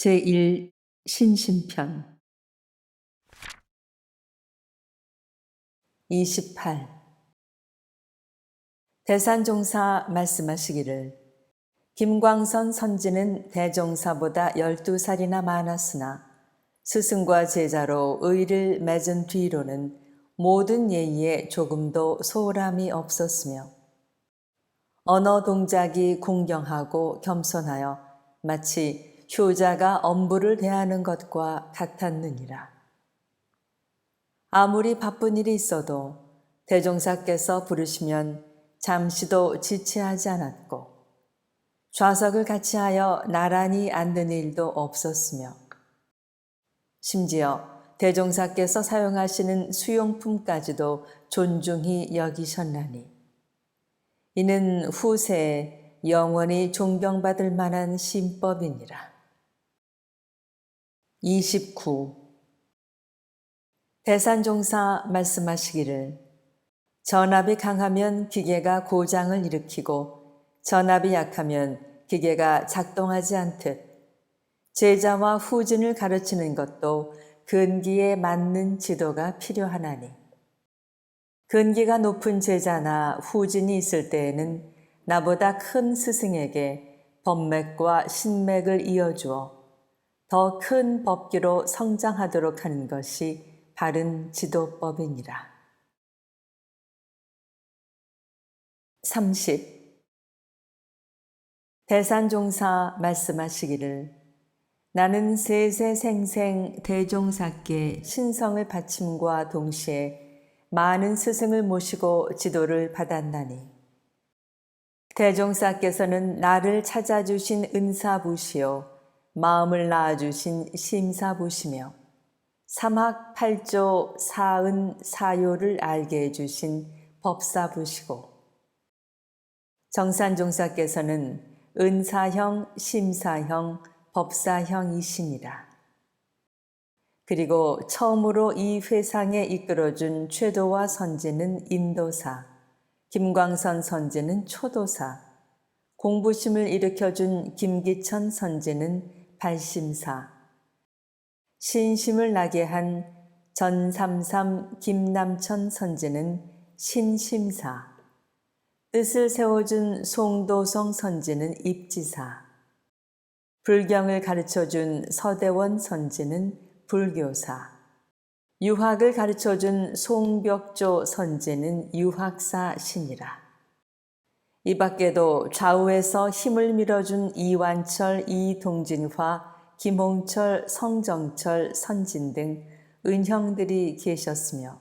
제1 신심편 28. 대산종사 말씀하시기를 김광선 선지는 대종사보다 12살이나 많았으나 스승과 제자로 의를 맺은 뒤로는 모든 예의에 조금도 소홀함이 없었으며 언어 동작이 공경하고 겸손하여 마치 효자가 엄부를 대하는 것과 같았느니라. 아무리 바쁜 일이 있어도 대종사께서 부르시면 잠시도 지체하지 않았고 좌석을 같이 하여 나란히 앉는 일도 없었으며 심지어 대종사께서 사용하시는 수용품까지도 존중히 여기셨나니 이는 후세에 영원히 존경받을 만한 신법이니라. 29. 대산종사 말씀하시기를 전압이 강하면 기계가 고장을 일으키고 전압이 약하면 기계가 작동하지 않듯 제자와 후진을 가르치는 것도 근기에 맞는 지도가 필요하나니 근기가 높은 제자나 후진이 있을 때에는 나보다 큰 스승에게 법맥과 신맥을 이어주어 더 큰 법기로 성장하도록 하는 것이 바른 지도법이니라. 30. 대산종사 말씀하시기를 나는 세세생생 대종사께 신성을 바침과 동시에 많은 스승을 모시고 지도를 받았나니 대종사께서는 나를 찾아주신 은사부시요 마음을 낳아주신 심사부시며 삼학팔조 사은 사요를 알게 해주신 법사부시고 정산종사께서는 은사형, 심사형, 법사형이시니라. 그리고 처음으로 이 회상에 이끌어준 최도와 선지는 인도사, 김광선 선지는 초도사, 공부심을 일으켜준 김기천 선지는 발심사, 신심을 나게 한 전삼삼 김남천 선지는 신심사, 뜻을 세워준 송도성 선지는 입지사, 불경을 가르쳐준 서대원 선지는 불교사, 유학을 가르쳐준 송벽조 선지는 유학사시니라. 이 밖에도 좌우에서 힘을 밀어준 이완철, 이동진화, 김홍철, 성정철, 선진 등 은형들이 계셨으며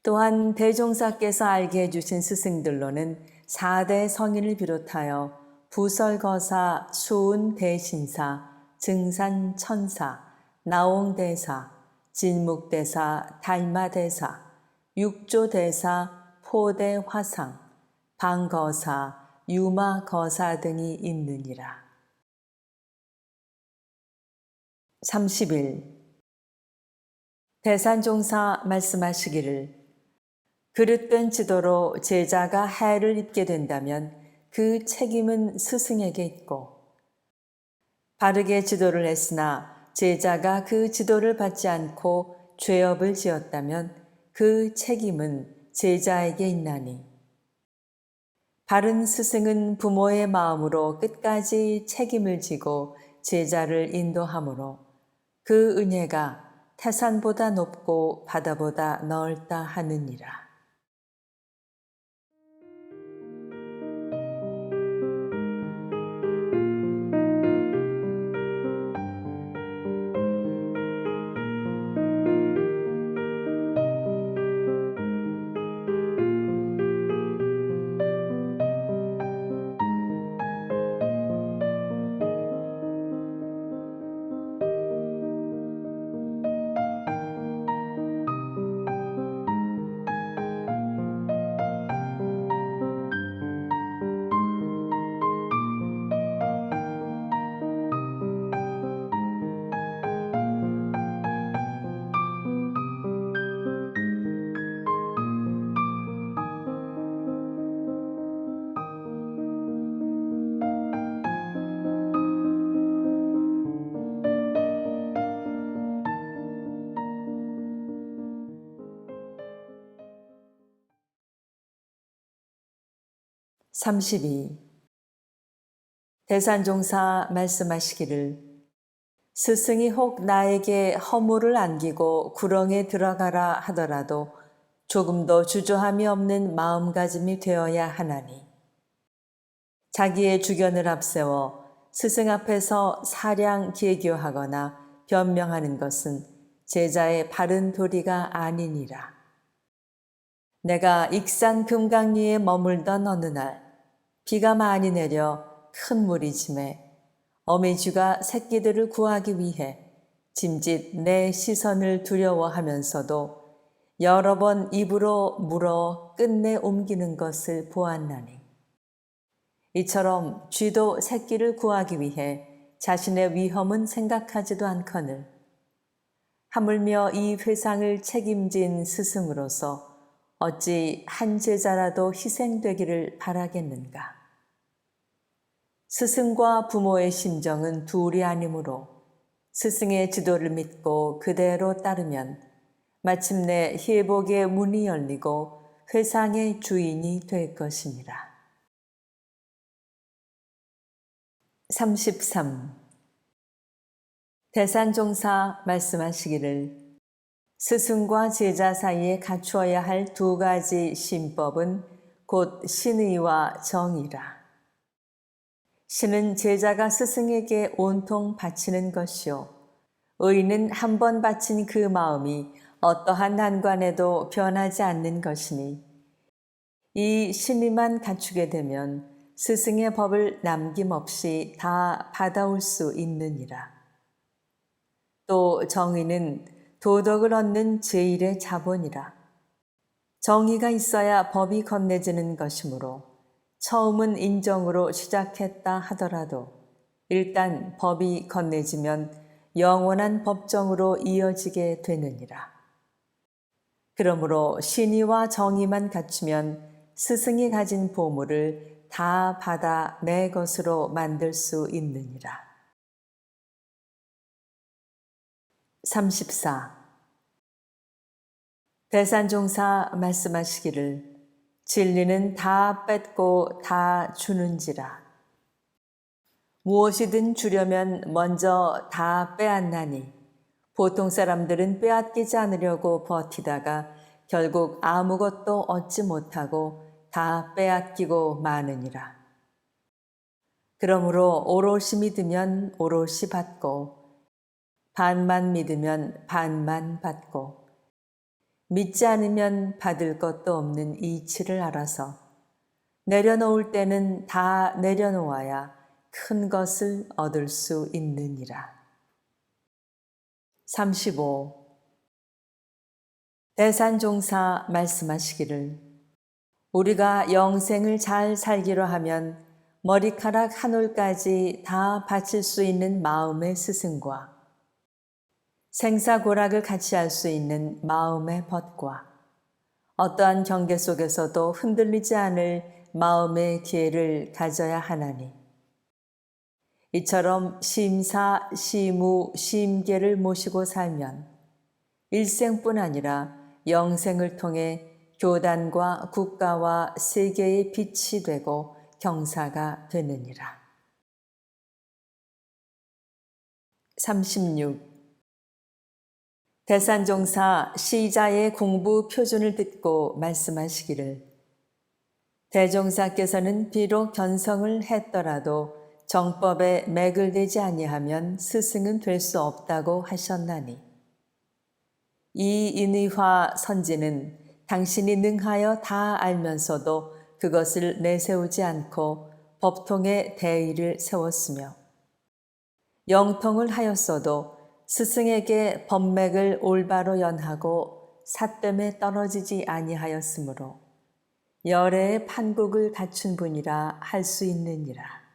또한 대종사께서 알게 해주신 스승들로는 4대 성인을 비롯하여 부설거사, 수운대신사, 증산천사, 나옹대사, 진묵대사, 달마대사, 육조대사, 포대화상, 방거사, 유마거사 등이 있느니라. 30일. 대산종사 말씀하시기를 그릇된 지도로 제자가 해를 입게 된다면 그 책임은 스승에게 있고 바르게 지도를 했으나 제자가 그 지도를 받지 않고 죄업을 지었다면 그 책임은 제자에게 있나니 바른 스승은 부모의 마음으로 끝까지 책임을 지고 제자를 인도하므로 그 은혜가 태산보다 높고 바다보다 넓다 하느니라. 32. 대산종사 말씀하시기를 스승이 혹 나에게 허물을 안기고 구렁에 들어가라 하더라도 조금도 주저함이 없는 마음가짐이 되어야 하나니 자기의 주견을 앞세워 스승 앞에서 사량 계교하거나 변명하는 것은 제자의 바른 도리가 아니니라. 내가 익산 금강리에 머물던 어느 날 비가 많이 내려 큰 물이 짐해 어미쥐가 새끼들을 구하기 위해 짐짓 내 시선을 두려워하면서도 여러 번 입으로 물어 끝내 옮기는 것을 보았나니 이처럼 쥐도 새끼를 구하기 위해 자신의 위험은 생각하지도 않거늘 하물며 이 회상을 책임진 스승으로서 어찌 한 제자라도 희생되기를 바라겠는가. 스승과 부모의 심정은 둘이 아니므로 스승의 지도를 믿고 그대로 따르면 마침내 회복의 문이 열리고 회상의 주인이 될 것이니라. 33. 대산종사 말씀하시기를 스승과 제자 사이에 갖추어야 할 두 가지 신법은 곧 신의와 정이라. 신은 제자가 스승에게 온통 바치는 것이요. 의는 한 번 바친 그 마음이 어떠한 난관에도 변하지 않는 것이니 이 신의만 갖추게 되면 스승의 법을 남김없이 다 받아올 수 있느니라. 또 정의는 도덕을 얻는 제일의 자본이라. 정의가 있어야 법이 건네지는 것이므로 처음은 인정으로 시작했다 하더라도 일단 법이 건네지면 영원한 법정으로 이어지게 되느니라. 그러므로 신의와 정의만 갖추면 스승이 가진 보물을 다 받아 내 것으로 만들 수 있느니라. 34. 대산종사 말씀하시기를 진리는 다 뺏고 다 주는지라. 무엇이든 주려면 먼저 다 빼앗나니 보통 사람들은 빼앗기지 않으려고 버티다가 결국 아무것도 얻지 못하고 다 빼앗기고 마느니라. 그러므로 오롯이 믿으면 오롯이 받고 반만 믿으면 반만 받고 믿지 않으면 받을 것도 없는 이치를 알아서 내려놓을 때는 다 내려놓아야 큰 것을 얻을 수 있느니라. 35. 대산종사 말씀하시기를 우리가 영생을 잘 살기로 하면 머리카락 한 올까지 다 바칠 수 있는 마음의 스승과 생사고락을 같이 할 수 있는 마음의 벗과 어떠한 경계 속에서도 흔들리지 않을 마음의 기회를 가져야 하나니 이처럼 심사, 시무, 심계를 모시고 살면 일생뿐 아니라 영생을 통해 교단과 국가와 세계의 빛이 되고 경사가 되느니라. 36. 대산종사 시자의 공부 표준을 듣고 말씀하시기를 대종사께서는 비록 견성을 했더라도 정법에 맥을 대지 아니하면 스승은 될 수 없다고 하셨나니 이 인의화 선지는 당신이 능하여 다 알면서도 그것을 내세우지 않고 법통에 대의를 세웠으며 영통을 하였어도 스승에게 법맥을 올바로 연하고 삿됨에 떨어지지 아니하였으므로 열애의 판국을 갖춘 분이라 할 수 있느니라.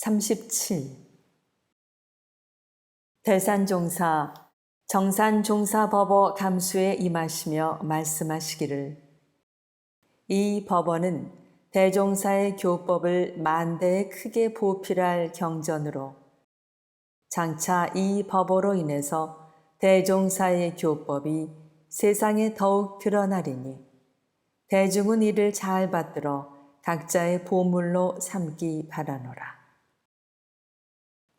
37. 대산종사 정산종사법어 감수에 임하시며 말씀하시기를 이 법어는 대종사의 교법을 만대에 크게 보필할 경전으로 장차 이 법어로 인해서 대종사의 교법이 세상에 더욱 드러나리니 대중은 이를 잘 받들어 각자의 보물로 삼기 바라노라.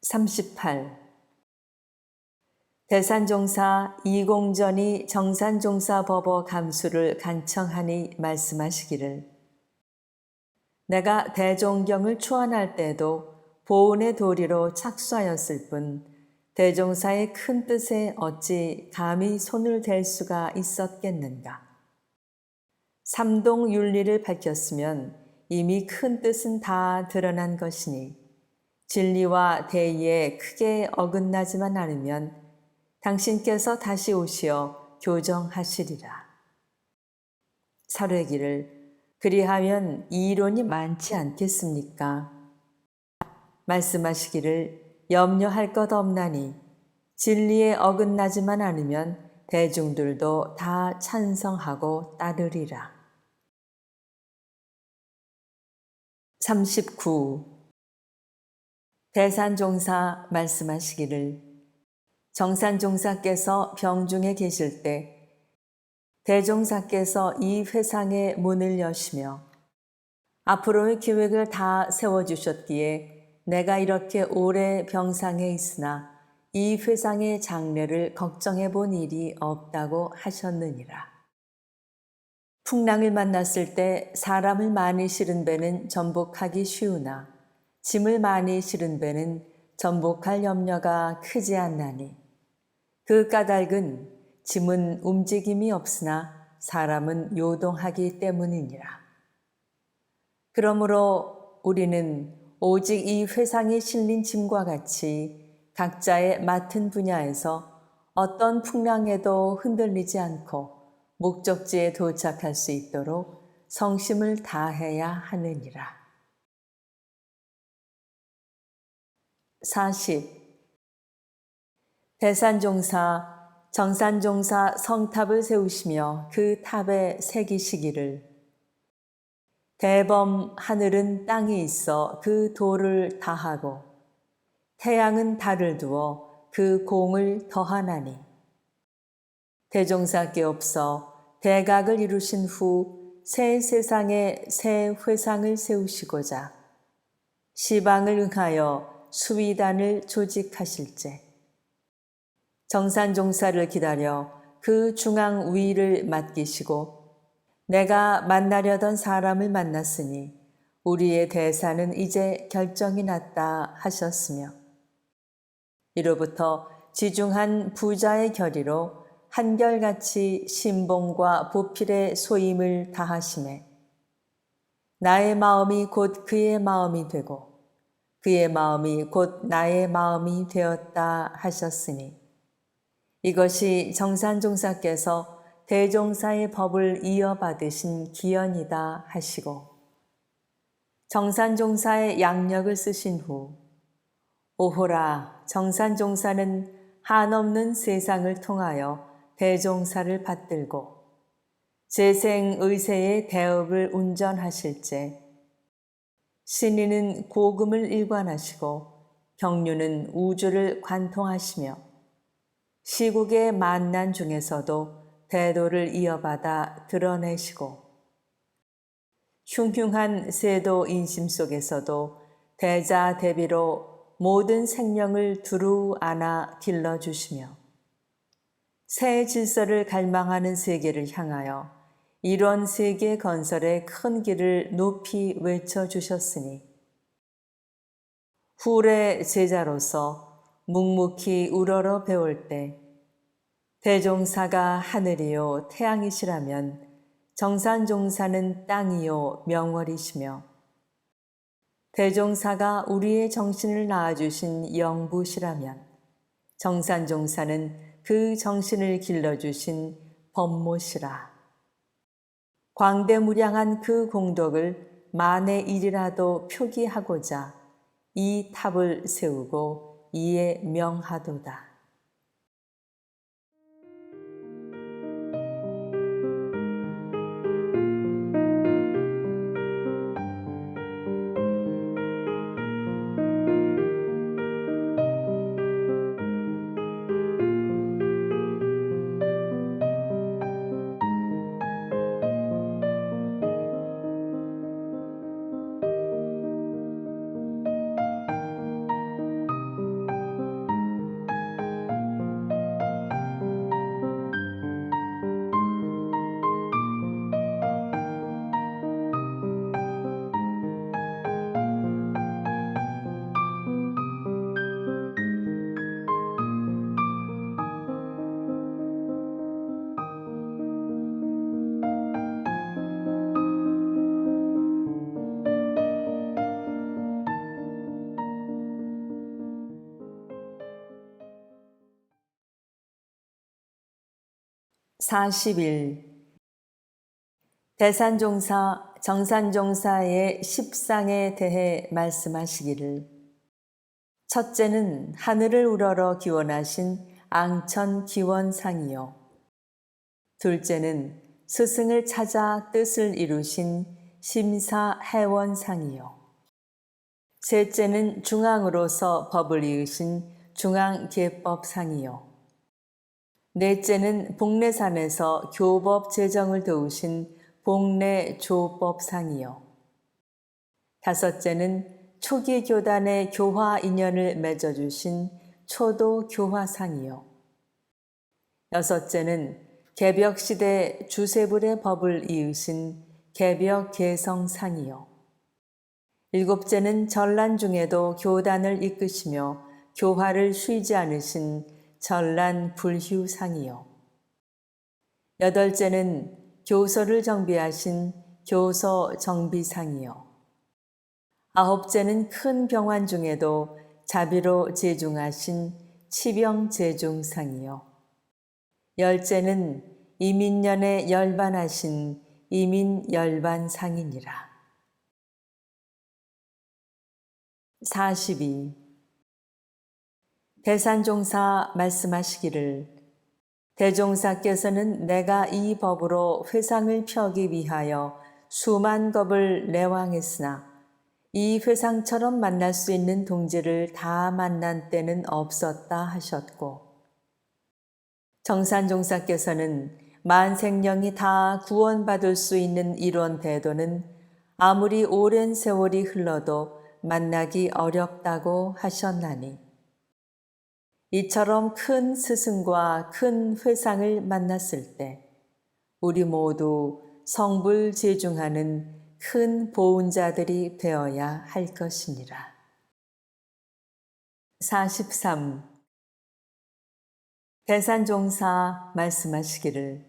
38. 대산종사 이공전이 정산종사법어 감수를 간청하니 말씀하시기를 내가 대종경을 초안할 때도 보은의 도리로 착수하였을 뿐 대종사의 큰 뜻에 어찌 감히 손을 댈 수가 있었겠는가. 삼동 윤리를 밝혔으면 이미 큰 뜻은 다 드러난 것이니 진리와 대의에 크게 어긋나지만 않으면 당신께서 다시 오시어 교정하시리라. 설외기를 그리하면 이론이 많지 않겠습니까? 말씀하시기를 염려할 것 없나니 진리에 어긋나지만 않으면 대중들도 다 찬성하고 따르리라. 39. 대산종사 말씀하시기를 정산종사께서 병중에 계실 때 대종사께서 이 회상의 문을 여시며 앞으로의 계획을 다 세워주셨기에 내가 이렇게 오래 병상에 있으나 이 회상의 장래를 걱정해 본 일이 없다고 하셨느니라. 풍랑을 만났을 때 사람을 많이 실은 배는 전복하기 쉬우나 짐을 많이 실은 배는 전복할 염려가 크지 않나니 그 까닭은 짐은 움직임이 없으나 사람은 요동하기 때문이니라. 그러므로 우리는 오직 이 회상에 실린 짐과 같이 각자의 맡은 분야에서 어떤 풍랑에도 흔들리지 않고 목적지에 도착할 수 있도록 성심을 다해야 하느니라. 40. 대산종사, 정산종사 성탑을 세우시며 그 탑에 새기시기를 대범 하늘은 땅에 있어 그 도를 다하고 태양은 달을 두어 그 공을 더하나니 대종사께 없어 대각을 이루신 후 새 세상에 새 회상을 세우시고자 시방을 응하여 수위단을 조직하실제 정산종사를 기다려 그 중앙 위를 맡기시고 내가 만나려던 사람을 만났으니 우리의 대사는 이제 결정이 났다 하셨으며 이로부터 지중한 부자의 결의로 한결같이 신봉과 보필의 소임을 다하시매 나의 마음이 곧 그의 마음이 되고 그의 마음이 곧 나의 마음이 되었다 하셨으니 이것이 정산종사께서 대종사의 법을 이어받으신 기연이다 하시고 정산종사의 양력을 쓰신 후 오호라 정산종사는 한없는 세상을 통하여 대종사를 받들고 재생의세의 대업을 운전하실제 신인은 고금을 일관하시고 경륜은 우주를 관통하시며 시국의 만난 중에서도 대도를 이어받아 드러내시고 흉흉한 세도 인심 속에서도 대자 대비로 모든 생명을 두루 안아 길러주시며 새 질서를 갈망하는 세계를 향하여 이런 세계 건설의 큰 길을 높이 외쳐주셨으니 훌의 제자로서 묵묵히 우러러 배울 때 대종사가 하늘이요 태양이시라면 정산종사는 땅이요 명월이시며 대종사가 우리의 정신을 낳아주신 영부시라면 정산종사는 그 정신을 길러주신 법모시라. 광대무량한 그 공덕을 만의 일이라도 표기하고자 이 탑을 세우고 이에 명하도다. (40일) 대산종사 정산종사의 10상에 대해 말씀하시기를, 첫째는 하늘을 우러러 기원하신 앙천기원상이요, 둘째는 스승을 찾아 뜻을 이루신 심사해원상이요, 셋째는 중앙으로서 법을 이으신 중앙계법상이요, 넷째는 복례산에서 교법 제정을 도우신 복례조법상이요, 다섯째는 초기 교단의 교화 인연을 맺어주신 초도교화상이요, 여섯째는 개벽시대 주세불의 법을 이으신 개벽개성상이요, 일곱째는 전란 중에도 교단을 이끄시며 교화를 쉬지 않으신 전란불휴상이요, 여덟째는 교서를 정비하신 교서정비상이요, 아홉째는 큰 병환 중에도 자비로 제중하신 치병제중상이요, 열째는 이민년에 열반하신 이민열반상이니라. 42. 대산종사 말씀하시기를, 대종사께서는 내가 이 법으로 회상을 펴기 위하여 수만 겁을 내왕했으나 이 회상처럼 만날 수 있는 동지를 다 만난 때는 없었다 하셨고, 정산종사께서는 만생령이 다 구원받을 수 있는 이런 대도는 아무리 오랜 세월이 흘러도 만나기 어렵다고 하셨나니, 이처럼 큰 스승과 큰 회상을 만났을 때 우리 모두 성불제중하는 큰 보훈자들이 되어야 할 것이니라. 43. 대산종사 말씀하시기를,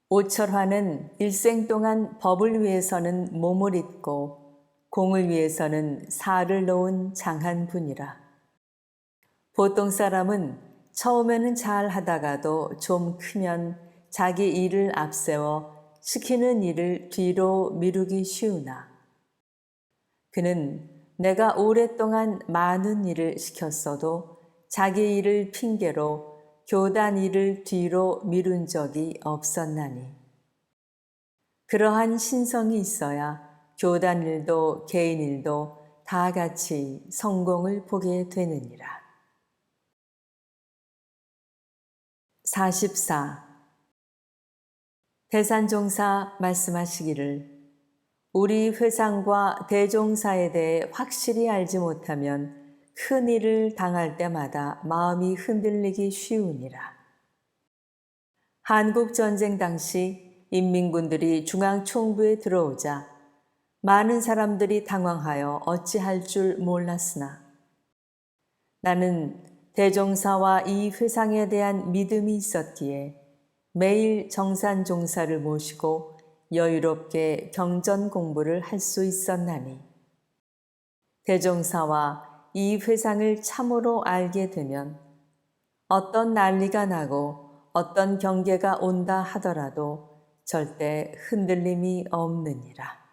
오철화는 일생 동안 법을 위해서는 몸을 잇고 공을 위해서는 살을 놓은 장한 분이라. 보통 사람은 처음에는 잘 하다가도 좀 크면 자기 일을 앞세워 시키는 일을 뒤로 미루기 쉬우나, 그는 내가 오랫동안 많은 일을 시켰어도 자기 일을 핑계로 교단 일을 뒤로 미룬 적이 없었나니, 그러한 신성이 있어야 교단 일도 개인 일도 다 같이 성공을 보게 되느니라. 44. 대산종사 말씀하시기를, 우리 회상과 대종사에 대해 확실히 알지 못하면 큰 일을 당할 때마다 마음이 흔들리기 쉬우니라. 한국전쟁 당시 인민군들이 중앙총부에 들어오자 많은 사람들이 당황하여 어찌할 줄 몰랐으나, 나는 대종사와 이 회상에 대한 믿음이 있었기에 매일 정산종사를 모시고 여유롭게 경전 공부를 할 수 있었나니, 대종사와 이 회상을 참으로 알게 되면 어떤 난리가 나고 어떤 경계가 온다 하더라도 절대 흔들림이 없느니라.